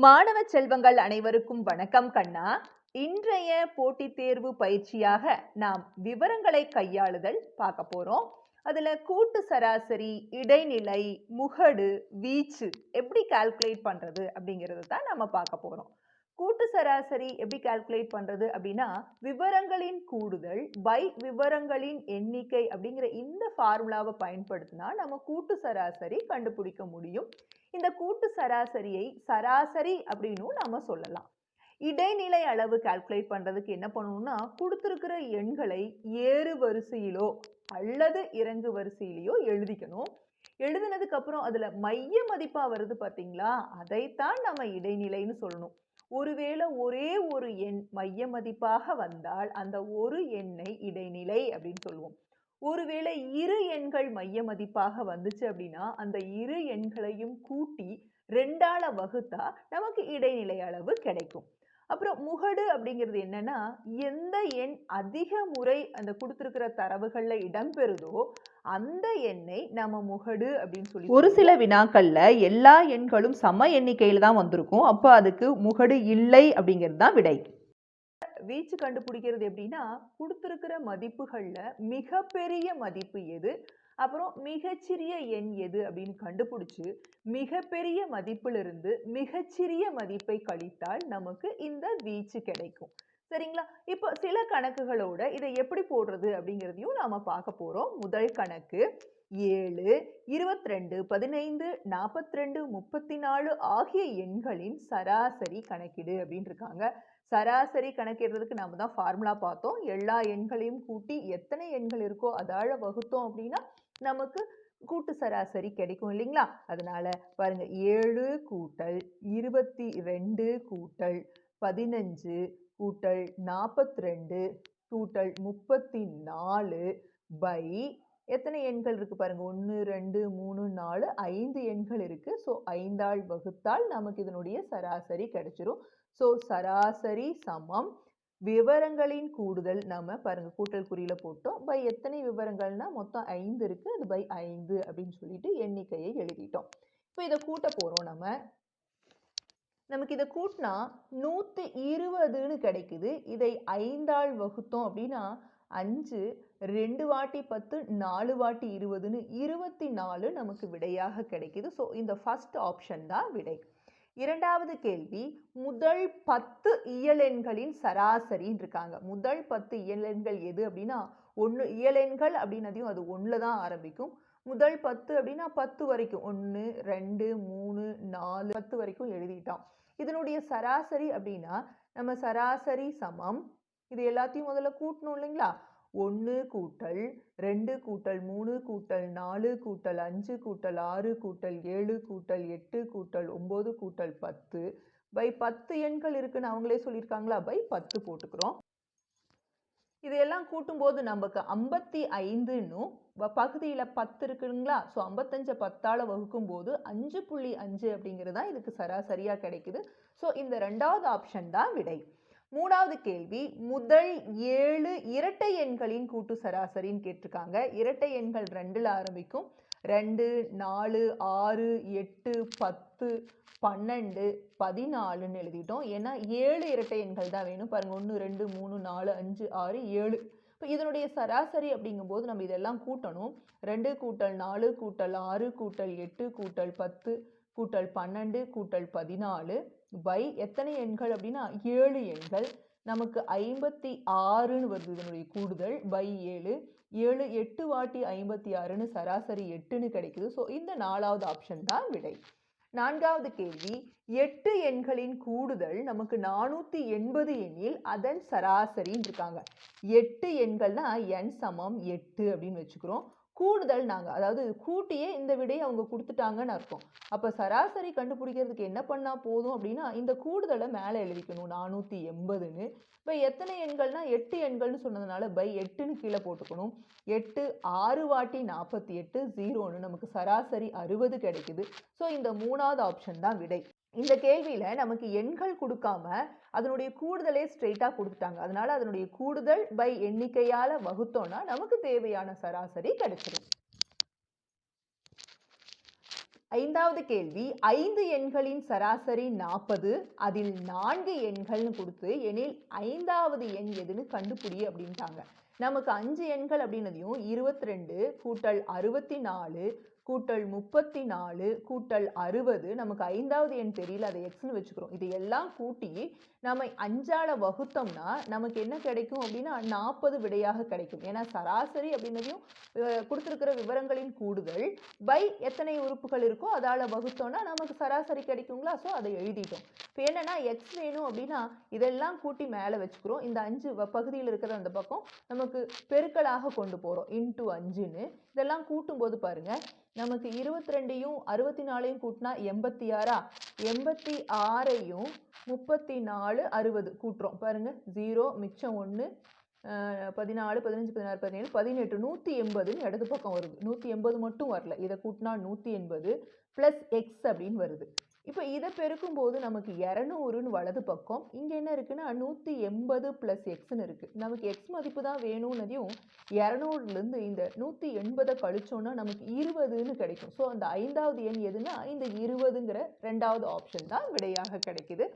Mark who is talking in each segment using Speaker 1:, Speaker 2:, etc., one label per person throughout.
Speaker 1: மாணவ செல்வங்கள் அனைவருக்கும் வணக்கம் கண்ணா. இன்றைய போட்டித் தேர்வு பயிற்சியாக நாம் விவரங்களை கையாளுதல் பார்க்க போறோம். அதுல கூட்டு சராசரி, இடைநிலை, முகடு, வீச்சு எப்படி கால்குலேட் பண்றது அப்படிங்கிறது தான் நம்ம பார்க்க போறோம். கூட்டு சராசரி எப்படி கால்குலேட் பண்றது அப்படின்னா, விவரங்களின் கூடுதல் பை விவரங்களின் எண்ணிக்கை அப்படிங்கிற இந்த ஃபார்முலாவை பயன்படுத்தினா நம்ம கூட்டு சராசரி கண்டுபிடிக்க முடியும். இந்த கூட்டு சராசரியை சராசரி அப்படின்னும் நாம சொல்லலாம். இடைநிலை அளவு கால்குலேட் பண்றதுக்கு என்ன பண்ணணும்னா, கொடுத்திருக்கிற எண்களை ஏறு வரிசையிலோ அல்லது இறங்கு வரிசையிலோ எழுதிக்கணும். எழுதினதுக்கு அப்புறம் அதுல மைய மதிப்பா வருது பாத்தீங்களா, அதைத்தான் நம்ம இடைநிலைன்னு சொல்லணும். ஒருவேளை ஒரே ஒரு எண் மைய மதிப்பாக வந்தால் அந்த ஒரு எண்ணை இடைநிலை அப்படின்னு சொல்லுவோம். ஒருவேளை இரு எண்கள் மைய மதிப்பாக வந்துச்சு அப்படின்னா அந்த இரு எண்களையும் கூட்டி 2ஆல வகுத்தா நமக்கு இடைநிலை அளவு கிடைக்கும். அப்புறம் முகடு அப்படிங்கிறது என்னன்னா, எந்த எண் அதிக முறை அந்த கொடுத்திருக்கிற தரவுகள்ல இடம்பெறுதோ அந்த எண்ணை நம்ம முகடு அப்படின்னு சொல்லி. ஒரு சில வினாக்கள்ல எல்லா எண்களும் சம எண்ணிக்கையில தான் வந்திருக்கும். அப்போ அதுக்கு முகடு இல்லை அப்படிங்கிறது தான் விடை. வீச்சு கண்டுபிடிக்கிறது எப்படின்னா, கொடுத்திருக்கிற மதிப்புகள்ல மிகப்பெரிய மதிப்பு எது, அப்புறம் மிகச்சிறிய எண் எது அப்படின்னு கண்டுபிடிச்சு மிகப்பெரிய மதிப்பிலிருந்து மிகச்சிறிய மதிப்பை கழித்தால் நமக்கு இந்த வீச்சு கிடைக்கும். சரிங்களா? இப்போ சில கணக்குகளோட இதை எப்படி போடுறது அப்படிங்கிறதையும் நாம பார்க்க போறோம். முதல் கணக்கு 7, 22, 15, 42, 34 ஆகிய எண்களின் சராசரி கணக்கிடு அப்படின்னு இருக்காங்க. சராசரி கணக்கிடுறதுக்கு நாம தான் ஃபார்முலா பார்த்தோம். எல்லா எண்களையும் கூட்டி எத்தனை எண்கள் இருக்கோ அதால வகுத்தோம் அப்படின்னா நமக்கு கூட்டு சராசரி கிடைக்கும் இல்லைங்களா? அதனால பாருங்க, 7 கூட்டல் 22 கூட்டல் 15 கூட்டல் 42 கூட்டல் 34 பை எத்தனை எண்கள் இருக்கு பாருங்க, 1 2 3 4 5 எண்கள் இருக்கு. ஸோ 5ஆல் வகுத்தால் நமக்கு இதனுடைய சராசரி கிடைச்சிரும். ஸோ சராசரி சமம் விவரங்களின் கூடுதல், நம்ம பாருங்க கூட்டல் குறியில போட்டோம். பை எத்தனை விவரங்கள்னா மொத்தம் 5 இருக்கு, அது பை 5 அப்படின்னு சொல்லிட்டு எண்ணிக்கையை எழுதிட்டோம். இப்போ இதை கூட்ட போறோம். நமக்கு இதை கூட்டினா 120ன்னு கிடைக்குது. இதை 5ஆல் வகுத்தோம் அப்படின்னா 5 2 வாட்டி 10 4 வாட்டி 20ன்னு 24 நமக்கு விடையாக கிடைக்குது. ஸோ இந்த ஃபர்ஸ்ட் ஆப்ஷன் தான் விடை. இரண்டாவது கேள்வி, முதல் 10 இயலெண்களின் சராசரின்னு இருக்காங்க. முதல் 10 இயலெண்கள் எது அப்படின்னா, இயலெண்கள் அப்படின்னதையும் அது 1ல தான் ஆரம்பிக்கும். முதல் 10 அப்படின்னா 10 வரைக்கும் 1 2 3 4 10 வரைக்கும் எழுதிட்டோம். இதனுடைய சராசரி அப்படின்னா நம்ம சராசரி சமம், இது எல்லாத்தையும் முதல்ல கூட்டணும் இல்லைங்களா? 1 கூட்டல் 2 கூட்டல் 3 கூட்டல் 4 கூட்டல் 5 கூட்டல் 6 கூட்டல் 7 கூட்டல் 8 கூட்டல் 9 கூட்டல் 10 பை 10 எண்கள் இருக்குன்னு அவங்களே சொல்லியிருக்காங்களா, பை 10 போட்டுக்கிறோம். இதையெல்லாம் கூட்டும்போது நமக்கு 55ன்னும் பகுதியில் 10 இருக்குங்களா? ஸோ 55 10ஆல் வகுக்கும் போது 5.5 அப்படிங்கிறது தான் இதுக்கு சராசரியாக கிடைக்குது. ஸோ இந்த ரெண்டாவது ஆப்ஷன் தான் விடை. மூணாவது கேள்வி, முதல் 7 இரட்டை எண்களின் கூட்டு சராசரின்னு கேட்டிருக்காங்க. இரட்டை எண்கள் 2ல் ஆரம்பிக்கும். 2 4 6 8 10 12 14ன்னு எழுதிட்டோம். ஏன்னா 7 இரட்டை எண்கள் தான் வேணும். பாருங்க, 1 2 3 4 5 6 7. இப்போ இதனுடைய சராசரி அப்படிங்கும்போது நம்ம இதெல்லாம் கூட்டணும். 2 கூட்டல் 4 கூட்டல் 6 கூட்டல் 8 கூட்டல் 10 கூட்டல் 12 கூட்டல் 14 பை எத்தனை எண்கள் அப்படின்னா 7 எண்கள். நமக்கு 56ன்னு வருது இதனுடைய கூடுதல், பை 7. 7 8 வாட்டி 56ன்னு சராசரி 8ன்னு கிடைக்குது. ஸோ இந்த 4வது ஆப்ஷன் தான் விடை. நான்காவது கேள்வி, 8 எண்களின் கூடுதல் நமக்கு 480 எண்ணில் அதன் சராசரின்னு இருக்காங்க. 8 எண்கள்னா n சமம் 8 அப்படின்னு வச்சுக்கிறோம். கூடுதல் நாங்கள், அதாவது கூட்டியே இந்த விடையை அவங்க கொடுத்துட்டாங்கன்னு அர்த்தம். அப்போ சராசரி கண்டுபிடிக்கிறதுக்கு என்ன பண்ணால் போதும் அப்படின்னா, இந்த கூடுதலை மேலே எழுதிக்கணும் 480ன்னு. இப்போ எத்தனை எண்கள்னா 8 எண்கள்னு சொன்னதுனால பை 8ன்னு கீழே போட்டுக்கணும். 8 6 வாட்டி 48 0ன்னு நமக்கு சராசரி 60 கிடைக்குது. ஸோ இந்த 3வது ஆப்ஷன் தான் விடை. இந்த கேள்வியில நமக்கு எண்கள் கொடுக்காம அதனுடைய கூடுதலே ஸ்ட்ரெயிட்டா கொடுத்துட்டாங்க. அதனால அதனுடைய கூடுதல் பை எண்ணிக்கையால வகுத்தோம்னா நமக்கு தேவையான சராசரி கிடைச்சிடும். ஐந்தாவது கேள்வி 5 எண்களின் சராசரி 40 அதில் 4 எண்கள்னு கொடுத்து எனில் ஐந்தாவது எண் எதுன்னு கண்டுபிடி அப்படின்ட்டாங்க. நமக்கு 5 எண்கள் அப்படின்னதையும் 22 கூட்டல் 64 கூட்டல் 34 கூட்டல் 60 நமக்கு ஐந்தாவது எண் தெரியல, அதை எக்ஸ்னு வச்சுக்கிறோம். இது எல்லாம் கூட்டி நம்ம 5ஆல வகுத்தோம்னா நமக்கு என்ன கிடைக்கும் அப்படின்னா 40 விடையாக கிடைக்கும். ஏன்னா சராசரி அப்படின்னதையும் கொடுத்துருக்கிற விவரங்களின் கூடுதல் பை எத்தனை உறுப்புகள் இருக்கோ அதால் வகுத்தோம்னா நமக்கு சராசரி கிடைக்குங்களா. ஸோ அதை எழுதிட்டோம். இப்போ என்னன்னா எக்ஸ் வேணும் அப்படின்னா இதெல்லாம் கூட்டி மேலே வச்சுக்கிறோம். இந்த 5 பகுதியில் இருக்கிற அந்த பக்கம் நமக்கு பெருக்கலாக கொண்டு போகிறோம். இன்ட்டு 5ன்னு இதெல்லாம் கூட்டும்போது பாருங்க நமக்கு 22யும் 64யும் கூட்டினா 86, 86ஐயும் 34 60 கூட்டுறோம் பாருங்க. 0 மிச்சம் 1 14 15 16 17 18 180ன்னு இடது பக்கம் வருது. 180 மட்டும் வரல, இதை கூட்டினா 180 ப்ளஸ் எக்ஸ் அப்படின்னு வருது. இப்போ இதை பெருக்கும்போது நமக்கு 200ன்னு வலது பக்கம், இங்கே என்ன இருக்குன்னா 180 ப்ளஸ் எக்ஸ்ன்னு இருக்குது. நமக்கு எக்ஸ் மதிப்பு தான் வேணும்னதையும் 200லேருந்து இந்த 180 கழிச்சோன்னா நமக்கு 20ன்னு கிடைக்கும். ஸோ அந்த ஐந்தாவது எண் எதுனா இந்த 20ங்கிற ரெண்டாவது ஆப்ஷன் தான் விடையாக கிடைக்குது.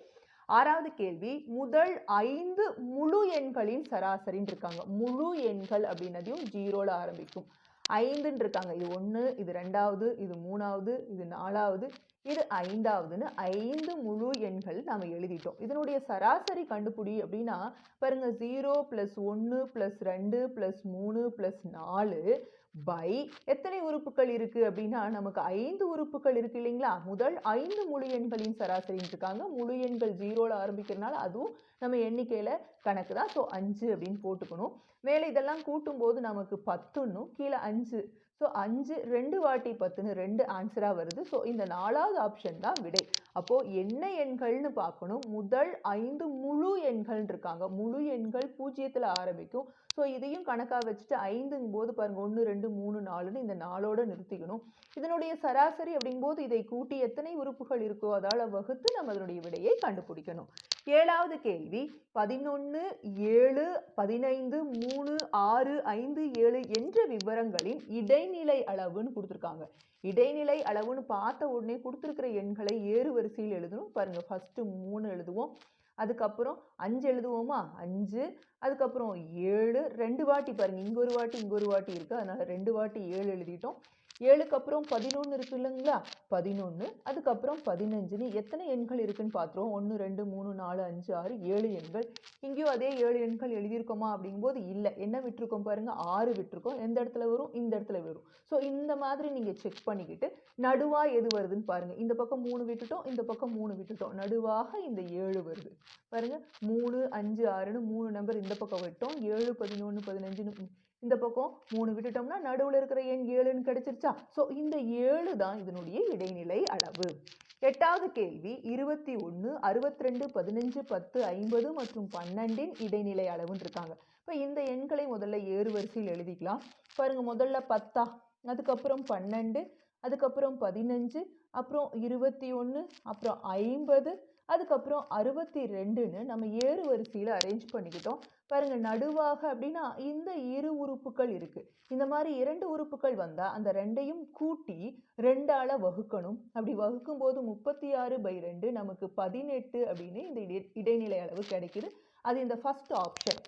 Speaker 1: ஆறாவது கேள்வி முதல் 5 முழு எண்களின் சராசரின்னு இருக்காங்க. முழு எண்கள் அப்படின்னதையும் 0ல ஆரம்பிக்கும். 5ன்னு இருக்காங்க. இது 1, இது 2வது, இது 3வது, இது 4வது, இது 5வதுன்னு 5 முழு எண்கள் நாம் எழுதிட்டோம். இதனுடைய சராசரி கண்டுபிடி அப்படின்னா பாருங்க 0 + 1 + 2 + 3 + 4 பை எத்தனை உறுப்புகள் இருக்கு அப்படின்னா நமக்கு 5 உறுப்புகள் இருக்கு இல்லைங்களா. முதல் 5 முழு எண்களின் சராசரின்னு இருக்காங்க. முழு எண்கள் 0ல ஆரம்பிக்கிறதுனால அதுவும் நம்ம எண்ணிக்கையில கணக்கு தான். ஸோ 5 அப்படின்னு போட்டுக்கணும். மேலே இதெல்லாம் கூட்டும்போது நமக்கு 10ன்னும் கீழே 5. ஸோ 5 2 வாட்டி 10ன்னு 2 ஆன்சராக வருது. ஸோ இந்த 4வது ஆப்ஷன் தான் விடை. அப்போது என்ன எண்கள்னு பார்க்கணும். முதல் 5 முழு எண்கள் இருக்காங்க. முழு எண்கள் 0ல் ஆரம்பிக்கும். ஸோ இதையும் கணக்காக வச்சுட்டு 5ங்கும் போது பாருங்கள் 1 2 3 4ன்னு இந்த 4ஓட நிறுத்திக்கணும். இதனுடைய சராசரி அப்படிங்கும்போது இதை கூட்டி எத்தனை உறுப்புகள் இருக்கோ அதால் வகுத்து நம்ம அதனுடைய விடையை கண்டுபிடிக்கணும். ஏழாவது கேள்வி 11 7 15 3 6 5 7 என்ற விவரங்களின் இடைநிலை அளவுன்னு கொடுத்துருக்காங்க. இடைநிலை அளவுன்னு பார்த்த உடனே கொடுத்துருக்கிற எண்களை ஏறு வரிசையில் எழுதணும். பாருங்கள் ஃபஸ்ட்டு 3 எழுதுவோம், அதுக்கப்புறம் 5 எழுதுவோமா, 5, அதுக்கப்புறம் 7 2 வாட்டி பாருங்கள், இங்கே ஒரு வாட்டி இங்கே ஒரு வாட்டி இருக்குது, அதனால் 2 வாட்டி 7 எழுதிட்டோம். 7க்கு அப்புறம் 11 இருக்கு இல்லைங்களா, 11, அதுக்கப்புறம் 15ன்னு எத்தனை எண்கள் இருக்குன்னு பார்த்துருவோம். 1 2 3 4 5 6 7 எண்கள். இங்கேயும் அதே 7 எண்கள் எழுதியிருக்கோமா அப்படிங்கும்போது இல்லை, என்ன விட்டுருக்கோம் பாருங்கள், 6 விட்டுருக்கோம். எந்த இடத்துல வரும், இந்த இடத்துல வரும். ஸோ இந்த மாதிரி நீங்கள் செக் பண்ணிக்கிட்டு நடுவாக எது வருதுன்னு பாருங்கள். இந்த பக்கம் 3 விட்டுட்டோம், இந்த பக்கம் 3 விட்டுட்டோம், நடுவாக இந்த 7 வருது பாருங்கள். 3 5 6ன்னு 3 நம்பர் இந்த பக்கம் விட்டோம், 7 11 15ன்னு இந்த பக்கம் 3 விட்டுட்டோம்னா நடுவில் இருக்கிற எண் 7ன்னு கிடைச்சிருச்சா. ஸோ இந்த 7 தான் இதனுடைய இடைநிலை அளவு. எட்டாவது கேள்வி 21 62 15 10 50 மற்றும் 12ன் இடைநிலை அளவுன்னு இருக்காங்க. இப்போ இந்த எண்களை முதல்ல ஏறு வரிசையில் எழுதிக்கலாம். பாருங்கள், முதல்ல 10, அதுக்கப்புறம் 12, அதுக்கப்புறம் 15, அப்புறம் 21, அப்புறம் 50, அதுக்கப்புறம் 62ன்னு நம்ம ஏறு வரிசையில் அரேஞ்ச் பண்ணிக்கிட்டோம். பாருங்கள், நடுவாக அப்படின்னா இந்த இரு உறுப்புகள் இருக்குது. இந்த மாதிரி 2 உறுப்புகள் வந்தால் அந்த 2ஐயும் கூட்டி 2ஆல் வகுக்கணும். அப்படி வகுக்கும்போது 36/2 நமக்கு 18 அப்படின்னு இந்த இடைநிலை அளவு கிடைக்குது. அது இந்த ஃபர்ஸ்ட் ஆப்ஷன்.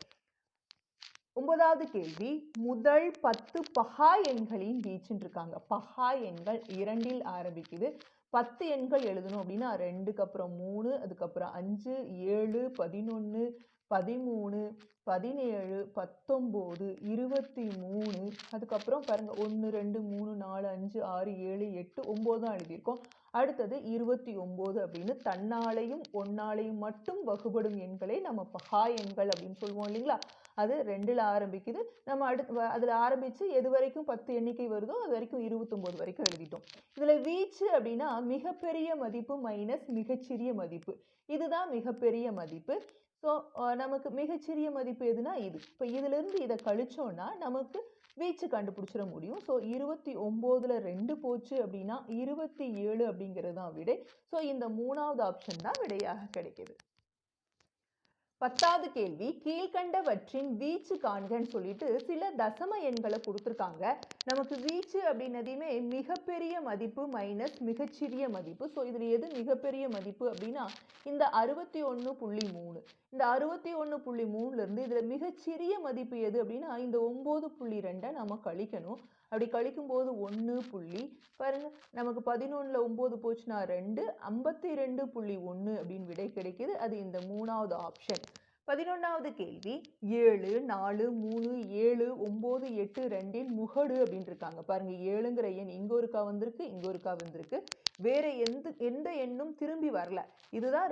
Speaker 1: 9வது கேள்வி முதல் 10 பகா எண்களின் வீச்சுன்னு இருக்காங்க. பகா எண்கள் 2ல் ஆரம்பிக்குது. 10 எண்கள் எழுதணும் அப்படின்னா 2க்கு அப்புறம் 3, அதுக்கப்புறம் 5 7 11 13 17 19 23, அதுக்கப்புறம் பாருங்கள் 1 2 3 4 5 6 7 8 9 தான் எழுதியிருக்கோம். அடுத்தது 29 அப்படின்னு தன்னாலையும் ஒன்னாலையும் மட்டும் வகுபடும் எண்களை நம்ம பகா எண்கள் அப்படின்னு சொல்லுவோம் இல்லைங்களா. அது 2ல் ஆரம்பிக்குது. நம்ம அதில் ஆரம்பித்து எது வரைக்கும் 10 எண்ணிக்கை வருதோ அது வரைக்கும் 29 வரைக்கும் எழுதிட்டோம். இதில் வீச்சு அப்படின்னா மிகப்பெரிய மதிப்பு மைனஸ் மிகச்சிறிய மதிப்பு, இதுதான் மிகப்பெரிய மதிப்பு. ஸோ நமக்கு மிகச்சிறிய மதிப்பு எதுனா இது. இப்போ இதிலிருந்து இதை கழிச்சோன்னா நமக்கு வீச்சு கண்டுபிடிச்சிட முடியும். ஸோ 29ல் 2 போச்சு அப்படின்னா 27 அப்படிங்கிறது தான் விடை. ஸோ இந்த 3வது ஆப்ஷன் தான் விடையாக கிடைக்கிது. 10வது கேள்வி, கீழ்கண்டவற்றின் வீச்சு காண்கன்னு சொல்லிட்டு சில தசம எண்களை கொடுத்துருக்காங்க. நமக்கு வீச்சு அப்படின்னதையுமே மிகப்பெரிய மதிப்பு மைனஸ் மிகச்சிறிய மதிப்பு. ஸோ இதில் எது மிகப்பெரிய மதிப்பு அப்படின்னா இந்த 61.3. இந்த 61.3லேருந்து இதில் மிகச்சிறிய மதிப்பு எது அப்படின்னா இந்த 9.2 நம்ம கழிக்கணும். அப்படி கழிக்கும்போது 1 புள்ளி பாருங்க, நமக்கு 11ல் 9 போச்சுன்னா 2, 52.1 அப்படின்னு விடை கிடைக்குது. அது இந்த 3வது ஆப்ஷன். 11வது கேள்வி, 7, 4, 3, 7, 9, 8, 2 முகடு அப்படின்னு இருக்காங்க. பாருங்க, 7ங்கிற எண் இங்க ஒருக்கா வந்திருக்கு, இங்க ஒருக்கா வந்திருக்கு. வேற எந்த எண்ணும் திரும்பி வரல. இதுதான்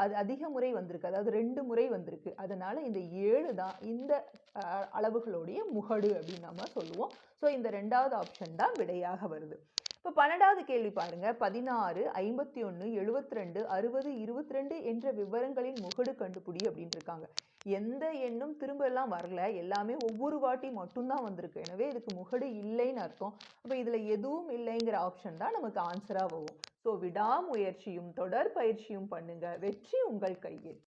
Speaker 1: அது அதிக முறை வந்திருக்கு, அதாவது 2 முறை வந்திருக்கு. அதனால இந்த 7 தான் இந்த அளவுகளுடைய முகடு அப்படின்னு நம்ம சொல்லுவோம். ஸோ இந்த 2வது ஆப்ஷன் தான் விடையாக வருது. இப்போ 12வது கேள்வி பாருங்க, 16, 51, 72, 60, 22 என்ற விவரங்களின் முகடு கண்டுபிடி அப்படின்னு இருக்காங்க. எந்த எண்ணும் திரும்ப எல்லாம் வரல, எல்லாமே ஒவ்வொரு வாட்டி மட்டும்தான் வந்திருக்கு. எனவே இதுக்கு முகடு இல்லைன்னு அர்த்தம். அப்போ இதுல எதுவும் இல்லைங்கிற ஆப்ஷன் தான் நமக்கு ஆன்சரா வரும். ஸோ விடாமுயற்சியும் தொடர் பயிற்சியும் பண்ணுங்க, வெற்றி உங்கள் கையில்.